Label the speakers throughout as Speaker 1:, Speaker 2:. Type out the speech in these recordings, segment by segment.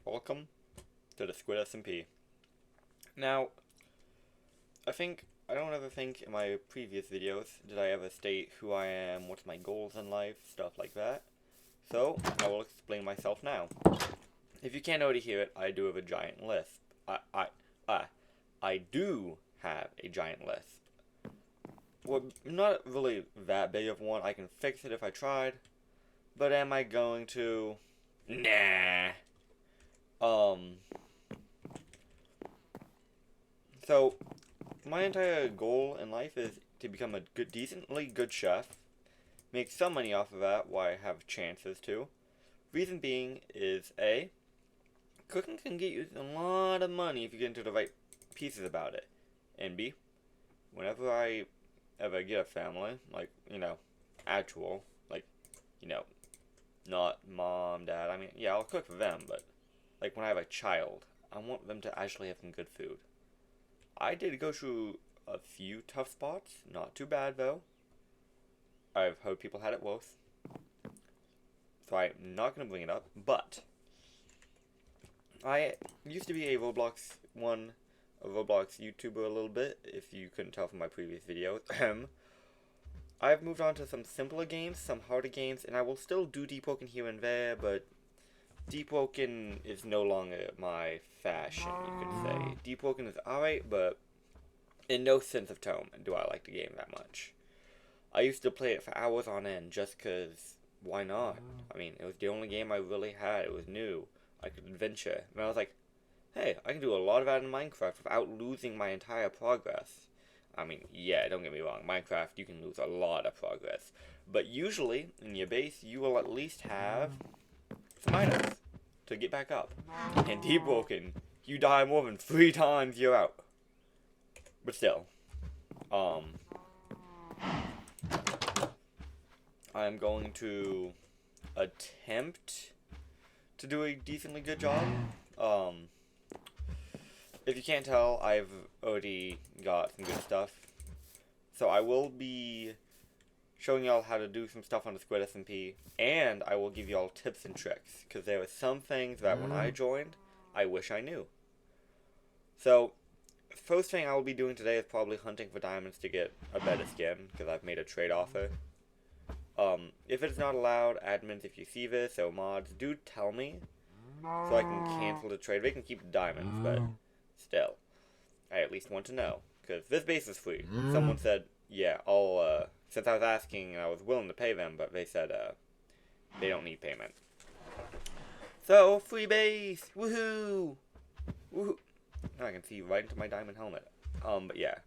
Speaker 1: Welcome to the Squid SMP. Now, I don't ever think in my previous videos did I ever state who I am, what's my goals in life, stuff like that. So, I will explain myself now. If you can't already hear it, I do have a giant lisp. I do have a giant lisp. Well, not really that big of one. I can fix it if I tried. But am I going to? Nah. So, my entire goal in life is to become a decently good chef, make some money off of that while I have chances to. Reason being is A, cooking can get you a lot of money if you get into the right pieces about it. And B, whenever I ever get a family, like, actual, like, not mom, dad, yeah, I'll cook for them, but, like, when I have a child, I want them to actually have some good food. I did go through a few tough spots, not too bad though. I've heard people had it worse, so I'm not going to bring it up, but I used to be a Roblox YouTuber a little bit, if you couldn't tell from my previous videos. I've moved on to some simpler games, some harder games, and I will still do Deep Woken here and there, but Deep Woken is no longer my fashion, you could say. Deep Woken is alright, but in no sense of tone do I like the game that much. I used to play it for hours on end just because, why not? I mean, it was the only game I really had. It was new. I could adventure. And I was like, hey, I can do a lot of that in Minecraft without losing my entire progress. I mean, yeah, don't get me wrong. Minecraft, you can lose a lot of progress. But usually, in your base, you will at least have some items to get back up. And Deep Woken, you die more than 3 times, you're out. But still, I'm going to attempt to do a decently good job. If you can't tell, I've already got some good stuff. So I will be showing y'all how to do some stuff on the Squid SMP, and I will give y'all tips and tricks, because there were some things that when I joined, I wish I knew. So, first thing I will be doing today is probably hunting for diamonds to get a better skin, because I've made a trade offer. If it's not allowed, admins, if you see this, or mods, do tell me, so I can cancel the trade. They can keep the diamonds, but still, I at least want to know, because this base is free. Someone said, yeah, since I was asking, I was willing to pay them, but they said, they don't need payment. So, free base! Woohoo! Woohoo! Now I can see right into my diamond helmet. But yeah.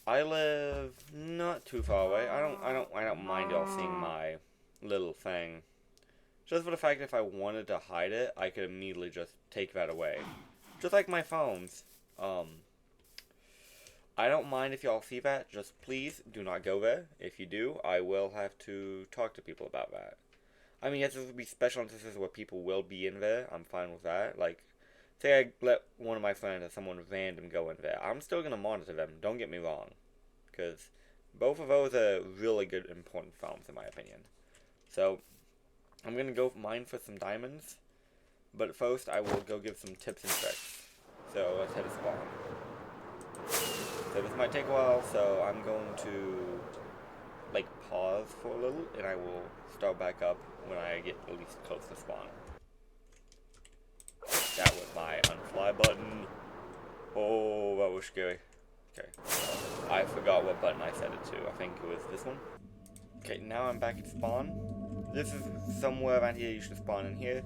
Speaker 1: I live not too far away. I don't mind y'all seeing my little thing. Just for the fact that if I wanted to hide it, I could immediately just take that away. Just like my phones. I don't mind if y'all see that. Just please do not go there. If you do, I will have to talk to people about that. I mean, yes, this would be special instances where people will be in there. I'm fine with that. Like, say I let one of my friends or someone random go in there. I'm still going to monitor them. Don't get me wrong. Because both of those are really good, important farms, in my opinion. So, I'm going to go mine for some diamonds. But first, I will go give some tips and tricks. So, let's head to spawn. So, this might take a while, so I'm going to, like, pause for a little, and I will start back up when I get at least close to spawn. That was my unfly button. Oh, that was scary. Okay. I forgot what button I set it to. I think it was this one. Okay, now I'm back at spawn. This is somewhere around here. You should spawn in here.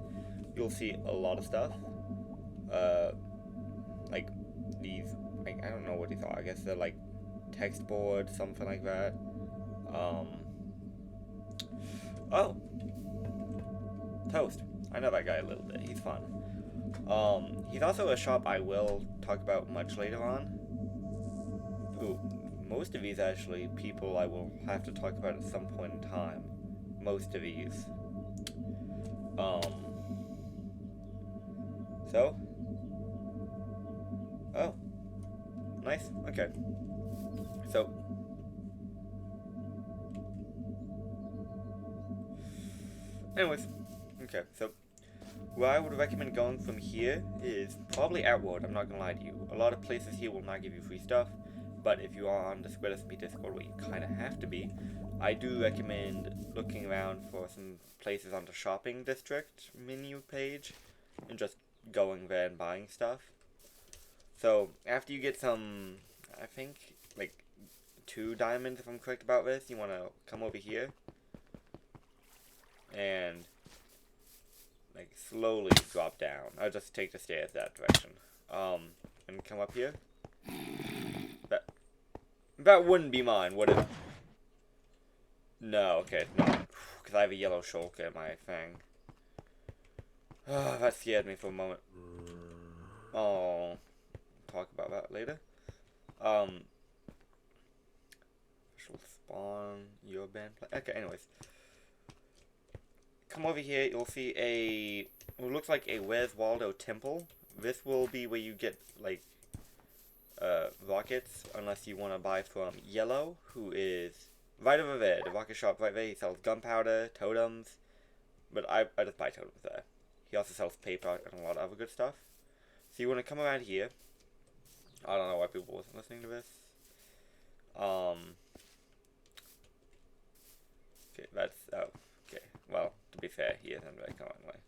Speaker 1: You'll see a lot of stuff. Like these, like, I don't know what these are. I guess they're like text boards, something like that. Oh. Toast. I know that guy a little bit. He's fun. He's also a shop I will talk about much later on. Ooh, most of these actually people I will have to talk about at some point in time. Most of these. So? Oh. Nice. Okay. So. anyways, okay, so where I would recommend going from here is probably Outward. I'm not gonna lie to you. A lot of places here will not give you free stuff, but if you are on the Square ssmp Discord, where you kind of have to be, I do recommend looking around for some places on the shopping district menu page and just going there and buying stuff. So after you get some, I think like 2 diamonds if I'm correct about this, you want to come over here and like slowly drop down. I'll just take the stairs that direction. And come up here. That wouldn't be mine, would it? No, okay, no. Because I have a yellow shulker in my thing. That scared me for a moment. Oh, talk about that later. She'll spawn your band play. Okay, anyways. Come over here, you'll see it looks like a Where's Waldo temple. This will be where you get, like, rockets, unless you want to buy from Yellow, who is right over there, the rocket shop right there. He sells gunpowder, totems, but I just buy totems there. He also sells paper and a lot of other good stuff. So you want to come around here. I don't know why people wasn't listening to this. Okay, that's, oh, okay, well, to be fair, he isn't very common anyway.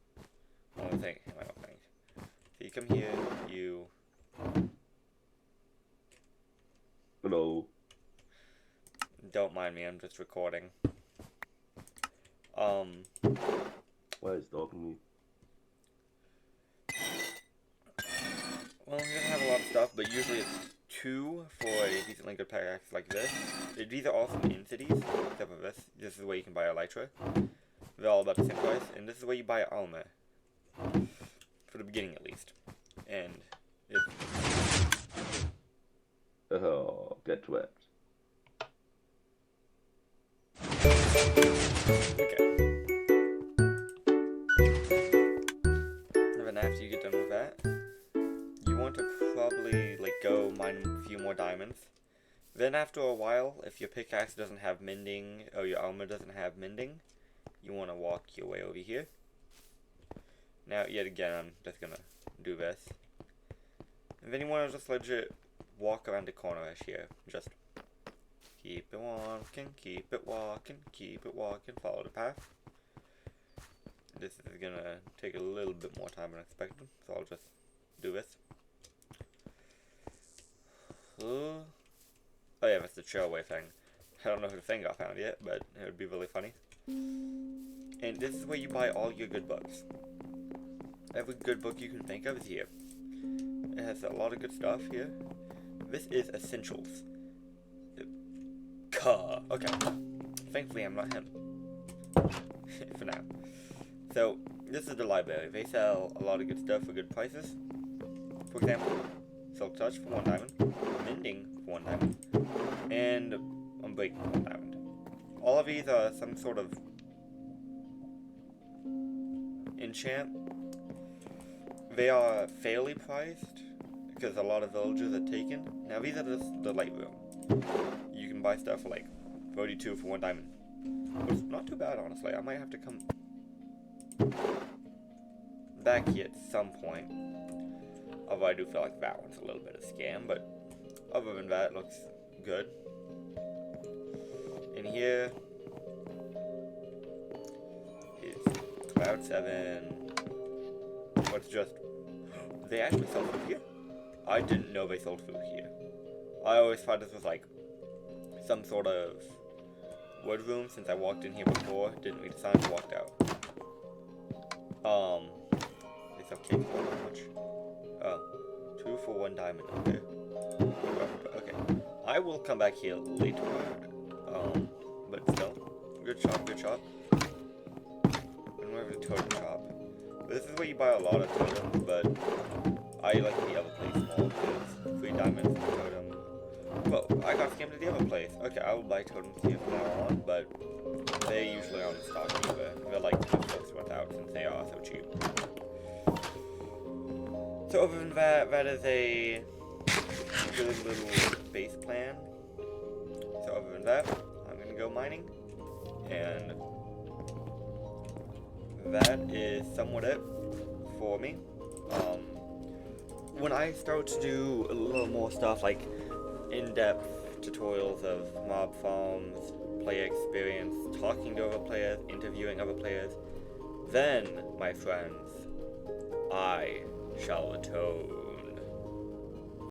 Speaker 1: Only thing, I don't think. So you come here, you...
Speaker 2: Hello.
Speaker 1: Don't mind me, I'm just recording.
Speaker 2: Why is stopping me?
Speaker 1: Well, you're gonna have a lot of stuff, but usually it's 2 for a decently good pickaxe like this. These are all from in-cities, except for this. This is where you can buy Elytra. They're all about the same price, and this is where you buy armor. For the beginning, at least. And it's...
Speaker 2: Oh, get trapped.
Speaker 1: Okay. And then after you get done with that, you want to probably, like, go mine a few more diamonds. Then after a while, if your pickaxe doesn't have mending, or your armor doesn't have mending, you want to walk your way over here. Now, yet again, I'm just gonna do this. And then you want to just legit walk around the corner-ish here. Just keep it walking, follow the path. This is gonna take a little bit more time than expected, so I'll just do this. Oh yeah, that's the trailway thing. I don't know if the thing got found yet, but it would be really funny. And this is where you buy all your good books. Every good book you can think of is here. It has a lot of good stuff here. This is Essentials. Okay. Thankfully I'm not him. For now. So, this is the library. They sell a lot of good stuff for good prices. For example, Silk Touch for 1 diamond, Mending for 1 diamond, and Unbreaking for 1 diamond. All of these are some sort of enchant. They are fairly priced, because a lot of villagers are taken. Now these are just the light room. You can buy stuff for like 32 for 1 diamond. Which is not too bad, honestly. I might have to come back here at some point. Although I do feel like that one's a little bit of a scam, but other than that, it looks good. In here is Cloud 7. What's just... They actually sell food here? I didn't know they sold food here. I always thought this was like some sort of wood room since I walked in here before. Didn't read the sign, walked out. They sell cake for how much? Oh, 2 for 1 diamond. Okay. Okay. I will come back here later. But still, good shop, good shop. And we're the totem shop. This is where you buy a lot of totems, but I like the other place more because 3 diamonds for totem. Well, I got scammed at the other place. Okay, I will buy totems here from now on, but they usually aren't in stock either. They're like 2 close to 1,000 since they are so cheap. So other than that, that is a good little base plan. So other than that, I'm gonna go mining and that is somewhat it for me. When I start to do a little more stuff like in-depth tutorials of mob farms, player experience, talking to other players, interviewing other players, then, my friends, I shall toad.